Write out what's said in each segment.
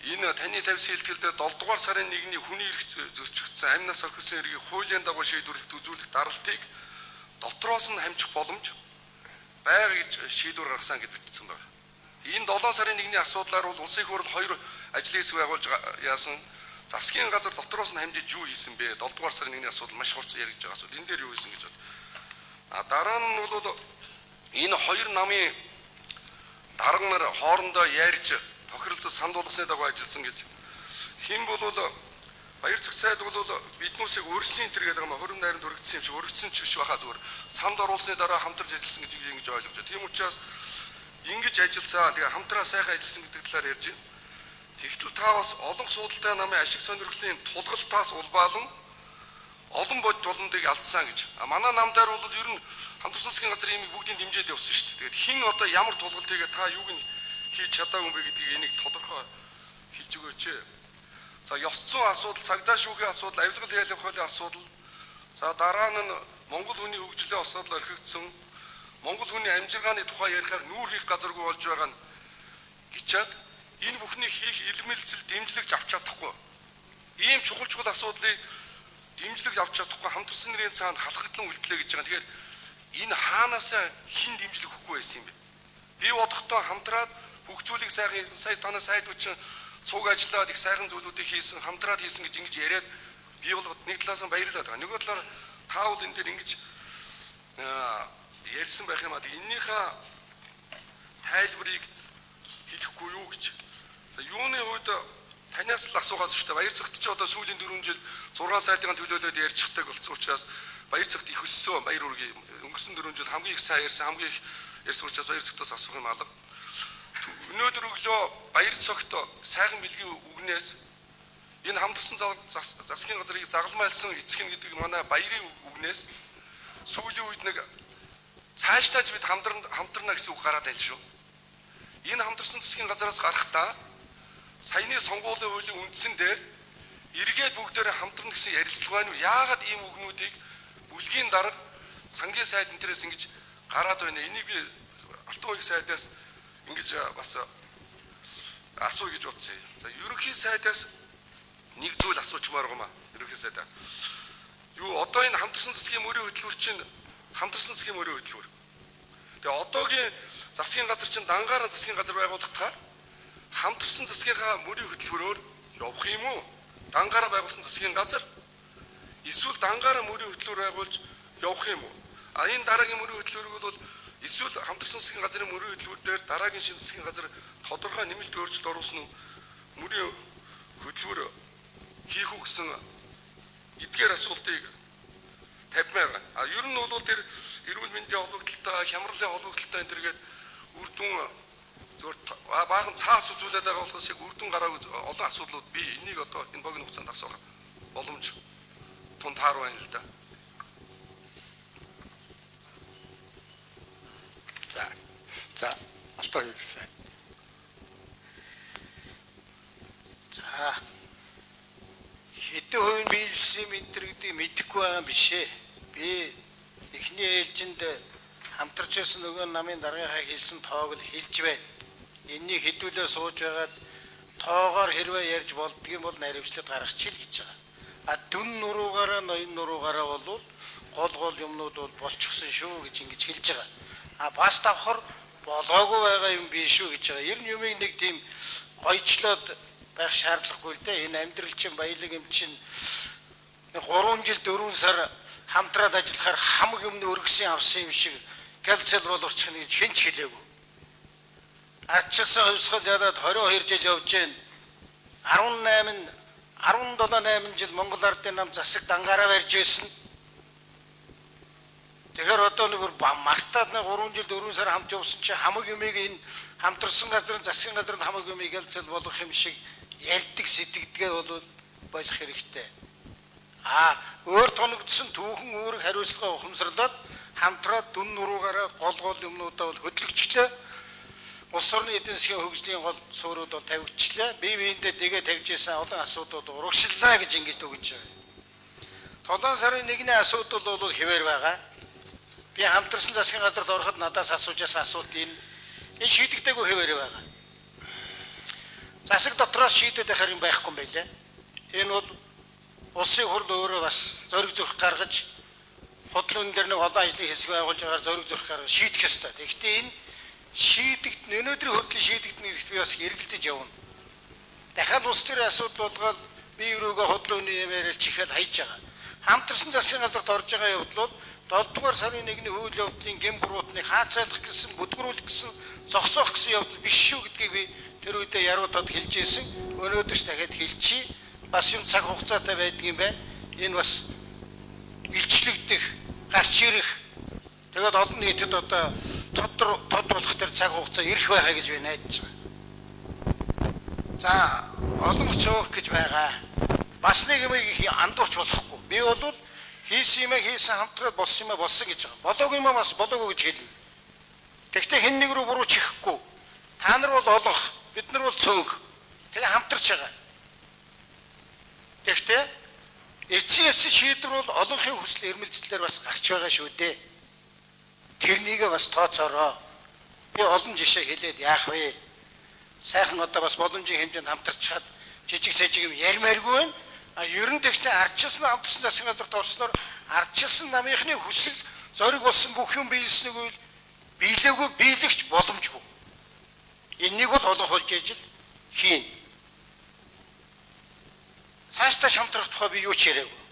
Энэ таны тавьсан илтгэлдээ 7 дугаар сарын 1-ний хүний эрх зөрчигдсөн амнаас орхисон эргийг хуулийн дагуу шийдвэрлэх үзүүлэх даралтыг дотроос нь хамжих боломж байг гэж шийдвэр гаргасан гэж бичсэн байна. Энэ 7 сарын 1-ний асуудлаар бол улсын их хурл 2 ажлын хэсэг байгуулж яасан засгийн газар дотроос нь хамжиж юу хийсэн бэ? 7 дугаар сарын 1-ний асуудал маш хурц яригдж байгаа асуудал. Энэ дээр юу хийсэн гэж бод. Дараа нь бол энэ хоёр намын дарга нар хоорондоо ярьж тохиролцож сандуулгасны дагуу ажилласан гэж. Хэн бол баяр зах цайд бол биднүүсийг өрсөн тэр гэдэг юм хорин найранд өргөдсөн юм шиг өргөдсөн ч биш баха зүгээр санд оруулсны дараа хамтарч ажилласан гэж ингэж ойлгож байна. Тийм учраас ингэж ажилласаа тэгээ хамтраа сайхан ажилласан гэдэг талаар ярьж байна. Тэгтэл та бас олон суудалтай намын ашиг сонирхлын тулгалтаас улбаалan олон бод туландыг алдсан гэж. Манай намдаар бол ер нь хамтарсан засгийн газар ийм бүгдийг дэмжиж явсан шүү дээ. Тэгээд хин одоо ямар тулгалт хийгээ та юуг нь хийж чадаагүй юм бэ гэдгийг энийг тодорхой хийж өгөөч. За ёс зүйн асуудал, цагдаа шүүхийн асуудал, авилгал яалын хуулийн асуудал. За дараа нь Монгол хүний хөгжлийн асуудал орхигдсон. Монгол хүний амжиргааны тухай ярихаар нүүр хийх газаргүй болж байгаа нь гिचээд энэ бүхнийг хийх илмэлцэл дэмжлэгж авч чадахгүй. Ийм чухал асуудлыг дэмжлэгж авч чадахгүй хамтарсан нэрийн цаанд халахтлан үлдлээ гэж байгаа. Тэгэхээр энэ хаанаасаа хин дэмжлэг өгөхгүй байсан юм бэ? Би бодохдоо хамтраад бүх зүйлийг сайхан хийсэн, сая танаа сайдуучин цуг ажиллаад их сайхан зүйлүүдийг хийсэн, хамтраад хийсэн гэж ингэж яриад би бол нэг талаас нь баярлаад байгаа. Нөгөө талаар таавал энэ дээр ингэж ярьсан байх юм аа. Эннийхээ тайлбарыг хэлэхгүй юу гэж. За юуны хувьд танаас л асуугаас шүү дээ. Баяр цагт ч одоо сүүлийн 4 жил 6 сайтын төлөөлөд ярьчихдаг болсон учраас баяр цагт их өссөн баяр үргийн өнгөрсөн 4 жил хамгийн их сайн ярьсан, хамгийн их ярьсан учраас баяр цагтаас асуух юм алга. Өнөөдөр өглөө баяр цагт сайхан бэлгийн үгнээс энэ хамтарсан засгийн газрыг загалмайлсан эцэг нь гэдэг манай баярын үгнээс сүүлийн үед нэг цаашдаач бид хамтарна гэсэн үг гараад байл шүү. Энэ хамтарсан засгийн газараас гарахдаа саяны сонгуулийн хуулийн үндсэн дээр эргээд бүгдээрээ хамтрна гэсэн ярилцлага байна уу? Яагаад ийм үгнүүдийг бүлгийн дарга сангийн сайд энтерээс ингэж гараад байна? Энийг би алтан уугийн сайдаас ингэж бас асуу гэж утсан. За ерөнхий сайдаас нэг зүйл асуучмаар гомаа. Ерөнхий сайдаа. Юу одоо энэ хамтарсан засгийн мөрийн хөтөлбөр чинь хамтарсан засгийн мөрийн хөтөлбөр. Тэгээ одоогийн засгийн газар чинь дангаараа засгийн газар байгуулагдахаар хамтарсан засгийнхаа мөрийн хөтөлбөрөөр явах юм уу? Дангаараа байгуулсан засгийн газар эсвэл дангаараа мөрийн хөтөлбөр байгуулж явах юм уу? Энэ дараагийн мөрийн хөтөлбөрүүд бол эсвэл хамтарсан засгийн газрын мөрийн хөтөлбөр дээр дараагийн шинэ засгийн газар тодорхой нэмэлт өөрчлөлт оруулсан уу? Мөрийн хөтөлбөр хийх үү гэсэн эдгээр асуултыг тавьмаар байна. Ер нь бол тэр эрүүл мэндийн холбогдлолтой, хямралын холбогдлолтой энэ төргээд үрдүн зөв баахан цаас үзүүлээд байгаа болохоос яг үрдүн гараагүй олон асуудлууд би энийг одоо энэ богино хугацаанд асуух боломж тунд таар байна л да. За алтан уугийн. За хэдэн хувийн биелсэн ментэр гэдэг мэдэхгүй байгаа юм биш ээ. Би эхний ээлжинд хамтарч ирсэн нөгөө намын даргийнхаа хэлсэн тоог л хэлж байна. Энэнийг хэдүүлээ сууж байгаад тоогоор хэрвээ ярьж болдго юм бол наривчлал гаргачих л гэж байгаа. Дүн нуруугаараа ноён нуруугаараа бол гол юмнууд бол болчихсон шүү гэж ингэж хэлж байгаа. Бас давхар болоогүй байгаа юм биш шүү гэж байгаа. Ер нь юмыг нэг тийм гойчлоод байх шаардлагагүй л дээ. Энэ амьдрал чинь баялаг юм чинь 3 жил 4 сар хамтраад ажиллахаар хамаг юмны өргөсөн авсан юм шиг гэлцэл болгочих нь гэж хэн ч хэлээгүй. Арчилсан хувьсгал ялаад 22 жил явж гэн 17-8 жил Монгол Ардын нам засаг дангаараа барьж байсан. Тэгэхээр одоо нэг мартаад 3 жил 4 сар хамт явсан чи хамаг юмыг энэ хамтарсан газрын засгийн газрын хамаг юмыг гэлцэл болгох юм шиг ярьдаг сэтгэдгээ бол болох хэрэгтэй. Өөр тоногдсон түүхэн өөрөг хариуцлага ухамсарлаад хамтраад дүн нуруугаараа гол юмнуудаа бол хөдлөгчлээ. Улс орны эдийн засгийн хөгжлийн гол суурууд бол тавигдчихлаа. Бие биендээ дэгээ тавьж исэн олон асуудлууд урагшлаа гэж ингэж дүгнэж байгаа. 7 сарын 1-ний асуудал бол хэвээр байгаа. Би хамтарсан засгийн газарт ороход надаас асууж байсан асуулт энэ шийдэгдээгүй хэвээр байгаа. засаг дотроос шийдэд байх юм байхгүй юм байлаа. Энэ бол улсын хурл өөрөө бас зориг зурх гаргаж худлын дээр нэг олон ажлын хэсэг байгуулж байгаа зориг зурх гаргаж шийдэх ёстой. Тэгэхдээ энэ өнөөдрийн хүртэл шийдэгдэх нь би бас эргэлзэж явна. Дахиад улс төрийн асуудал болгоод би өрөөгөө худлын нэмээр чихэл хайж байгаа. Хамтарсан засгийн газарт орж байгаа явдал бол 7 дугаар сарын 1-ний үйл явдлын гэм буруутныг хаацайлах гэсэн, бүдгрүүлэх гэсэн, зогсоох гэсэн явдал биш шүү гэдгийг би тэр үедээ яруудад хэлж ирсэн. Өнөөдөр ч дахиад хэлчихье. Бас юм цаг хугацаатай байдаг юм байна. Энэ бас илчлэгдэх, гарч ирэх. Тэгээд олон нийтэд одоо тод болох тэр цаг хугацаа ирэх байхаа гэж би найдаж байгаа. За, олон цөөх гэж байгаа. Бас нэг юм андуурч болохгүй. Би бол хийсэн юм хийсэн, хамтраад болсон юм болсон гэж байгаа. Болоогүй юм бас болоогүй гэж хэлнэ. Тэгвэл хэн нэг рүү буруу чихэхгүй. Та нар бол олонх, бид нар бол цөөнх. Тэгээ хамтарч байгаа. Тэгвэл эцсийн шийдвэр бол олонхын хүсэл эрмэлзлээр бас гарч байгаа шүү дээ. Тэрнийг бас тооцоороо. Би олон жишээ хэлээд яах вэ? Сайхан одоо бас боломжийн хэмжээнд хамтарчаад жижиг сажиг юм ярмааргүй байна. Ер нь тэгтээ ардчилсан хамтарсан засгийн газарт орсноор ардчилсан намынхны хүсэл зориг болсон бүх юм биелснэг үйл биелээгүй биелэгч боломжгүй. Энийг бол олон болж ижил хийн. Цаашдаа хамтрах тухай би юу ч яриаггүй.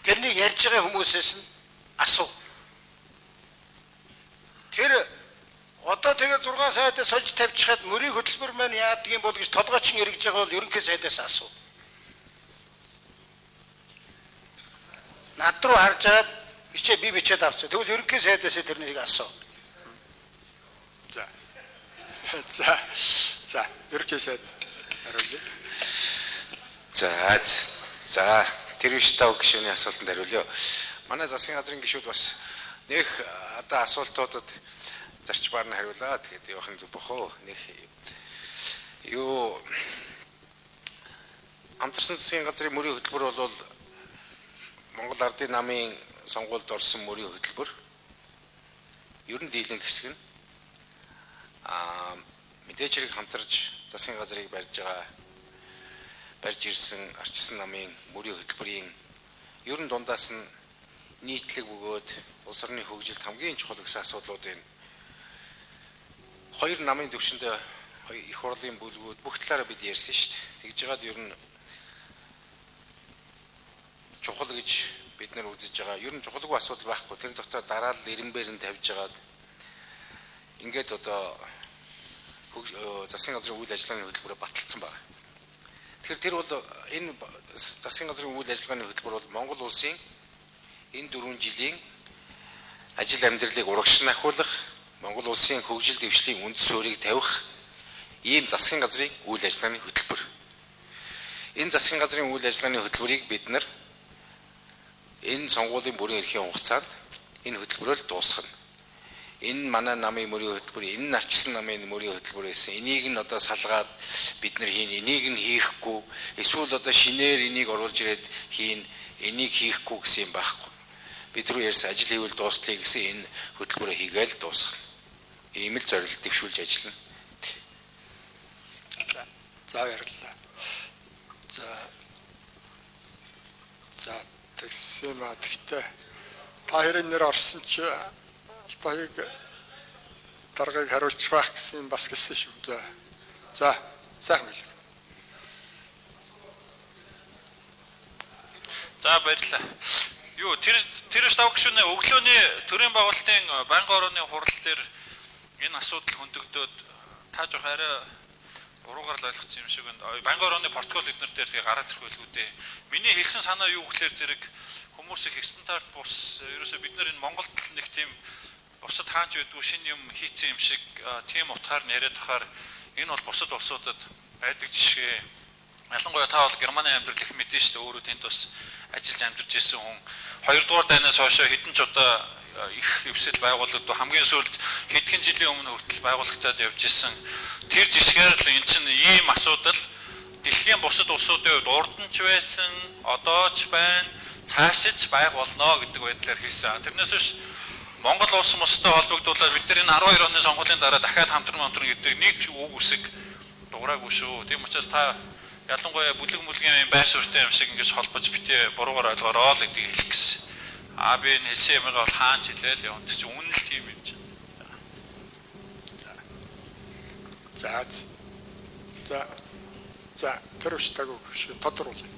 Тэрнийг ярьж байгаа хүмүүсээс нь асуу. Тэр одоо тэгээ 6 сайдаа сольж тавьчихад мөрийн хөтөлбөр маань яадаг юм бол гэж толгойчин эргэж байгаа бол ерөнхий сайдаас асуу. Над руу харж аваад би бичээд авчихсан. Тэгвэл ерөнхий сайдаас тэрнийг асуу. За, ерөнхий сайд хариулъя. За, тэр биш тав гишүүний асуултанд хариулъя. Манай засгийн газрын гишүүд бас нэг одоо асуултуудад зарчмаар нь хариулаад тэгээд явах нь зүг бохоо. Нэг юу хамтарсан засгийн газрын мөрийн хөтөлбөр бол Монгол Ардын намын сонгуульд орсон мөрийн хөтөлбөр. Ер нь дийлэнх хэсэг нь мэдээж хэрэг хамтарч засгийн газрыг барьж ирсэн арчилсан намын мөрийн хөтөлбөрийн ер нь дундаас нь нийтлэг бөгөөд улс орны хөгжилд хамгийн чухал гэсэн асуудлуудын хоёр намын төвшөнд их хурлын бүлгүүд бүх талаараа бид ярьсан шүү дээ. Тэгж яагаад ер нь чухал гэж бид нар үзэж байгаа. Ер нь чухалгүй асуудал байхгүй. Тэр дотор дараалал ирэмбээр нь тавьж байгаад ингээд одоо засгийн газрын үйл ажиллагааны хөтөлбөрөөр баталсан байна. Тэгэхээр тэр бол энэ засгийн газрын үйл ажиллагааны хөтөлбөр бол Монгол улсын энэ 4 жилийн ажил амьдралыг урагшин ахиулах, Монгол улсын хөгжил дэвшлийн үндэс суурийг тавих ийм засгийн газрын үйл ажиллагааны хөтөлбөр. Энэ засгийн газрын үйл ажиллагааны хөтөлбөрийг бид нар энэ сонгуулийн бүрийн эрхийн хугацаанд энэ хөтөлбөрөөр дуусгана. Энэ манай намын мөрийн хөтөлбөр, энэ нарчсан намын мөрийн хөтөлбөр байсан. Энийг нь одоо салгаад бид нар хийн, энийг нь хийхгүй, эсвэл одоо шинээр энийг оруулж ирээд хийн, энийг хийхгүй гэсэн юм байхгүй. Бид рүү ярьсан ажил хийвэл дуустлыг гэсэн энэ хөтөлбөрөө хийгээл дуусгана. Ийм л зорилт дэвшүүлж ажиллана. За баярлалаа. За тэгсэн юм аа. Гэхдээ та хоёрын нэр орсон чи Алтайг даргаыг хариулж байх гэсэн бас гэлсэн шүү. За сайхан байл. За баярлалаа. Юу тэр штаб гишүүнээ өглөөний төрийн байгуулалтын байнгын орооны хурал дээр энэ асуудал хөндөгдөөд та жоох арай буруугаар л ойлгосон юм шиг байна. Байнгын орооны протокол эднэр дээр би гараад ирэх байлгүй дээ. Миний хэлсэн санаа юу гэхээр зэрэг хүмүүс их стандарт бус ерөөсөө бид нар энэ Монголд л нэг тийм бусад хаач байдгүй шинэ юм хийцэн юм шиг тийм утгаар нь яриад тахаар энэ бол бусад улсуудад байдаг жишээ. Ялангуяа та бол Германы амьдрал их мэдэн шүү дээ. Өөрөө тэнд бас ажиллаж амьдарч ирсэн хүн. 2 дугаар дайнаас хойш хэдэн ч удаа их хөвсөл байгууллагад хамгийн сүүлд хэдхэн жилийн өмнө хүртэл байгууллагатад явж ирсэн. Тэр жишгээр л эн чинь ийм асуудал дэлхийн бусад улсуудын хувьд урд нь ч байсан, одоо ч байна, цаашид ч байх болно гэдэг байдлаар хэлсэн. Тэрнээс биш Монгол улс мостой холбогдуулаад бид нар энэ 12 оны сонгуулийн дараа дахиад хамтран гэдэг нэг ч үг үсэг дуграагүй шүү. Тийм учраас та ялангуяа бүлэг байр суурьтай юм шиг ингэж холбож битээ буруугаар ойлгоороо л гэдгийг хэлэх гэсэн. Би энэ хэлсэн юмгаа бол хаан хэлээл явна. Тэр чинь үнэн л тийм юм чинь. За тэр үстэг өгш тодруулъя.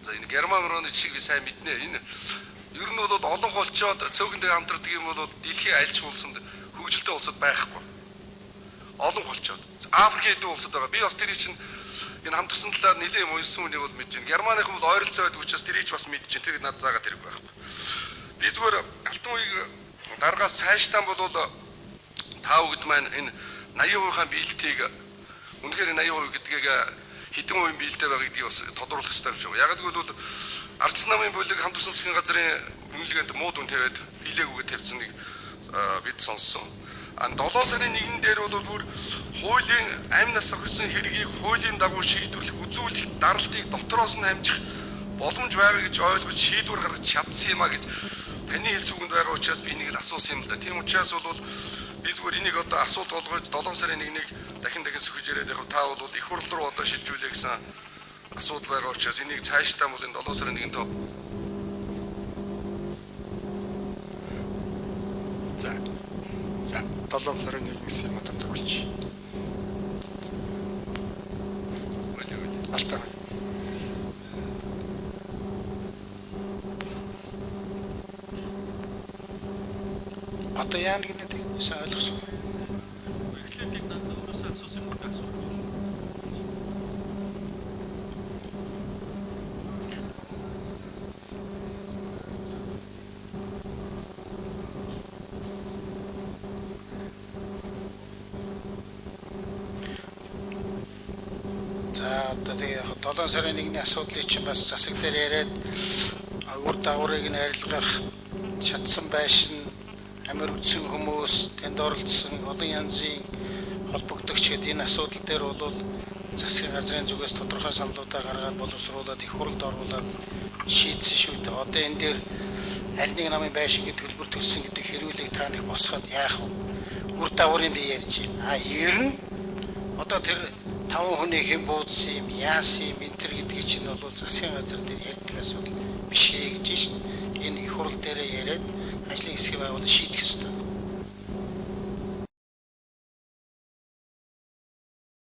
За энэ герман рууны жишгийг би сайн мэднэ. Энэ ер нь бол олон голчоод цөөхөндөө хамтардаг юм бол дэлхийн аль ч улсанд хөгжилтэй улсад байхгүй. Олон голчоод Африкийн хэдэн улсад байгаа. Би бас тэрийг чинь энэ хамтарсан талаар нэлээд юм уншсан үнийг бол мэдэж байна. Германыхан бол ойролцоо байдаг учраас тэрийг ч бас мэдэж байна. Тэр над заагаад тэрэг байхгүй. Би зүгээр алтан үеийг дараагаас цаашдаа бол та бүгд маань энэ 80% биелтийг үнэхээр 80% гэдгийг хэдэн хувийн биелэлтэй байгаа гэдгийг бас тодруулах хэрэгтэй юм шиг. Яг гэвэл ардс намын бүлэг хамтарсан засгийн газрын үнэлгээнд муу дүн тавиад хийлээгүйгээ тавьцсныг бид сонссон. 7 сарын 1-нд дээр бол бүр хуулийн амь нас охирсон хэргийг хуулийн дагуу шийдвэрлэх үзүүлэх даралтыг дотроос нь хамжих боломж байгаа гэж ойлгож шийдвэр гаргаж чадсан юм а гэж таны хэлс үгэнд байгаа учраас би энийг л асуусан юм л да. Тийм учраас бол би зүгээр энийг одоо асуулт болгож 7 сарын 1-нийг дахин сөхөж яриад яг та бол их хурл руу одоо шилжүүлээ гэсэн асуудал байгаа учраас энийг цаашдаа бол энэ 7 сарын 1-нд За 7 сарын 1 гэсэн юм тодруулж. Алтаа. Одоо яа нэг нэг сайн ойлгосон. Эхлээд надад өөрөөсөө асуусан юм асуу. За одоо тэгээ 7 сарын 1-ний асуудлыг чинь бас засаг дээр яриад үр дагаврыг нь арилгах чадсан байшин амир үтсэн хүмүүс тэнд оролцсон олон янзын холбогдогч гэдэг энэ асуудал дээр бол засгийн газрын зүгээс тодорхой саналуудаа гаргаад боловсруулад их хурлд оруулаад шийдсэн шүү дээ. Одоо энэ дээр аль нэг намын байшингийн төлбөр төлсөн гэдэг хэрүүлийг та нэг босгоод яах вэ? Үр дагаврын би ярьж байна. Ер нь одоо тэр 5 хүний хэн буудсан юм, яасан юм энэ төр гэдгийг чинь бол засгийн газар дээр ярьдаг асуудал биш ээ гэж шин. Энэ их хурл дээрээ яриад ажлын хэсгийг байгуулж шийдэх ёстой.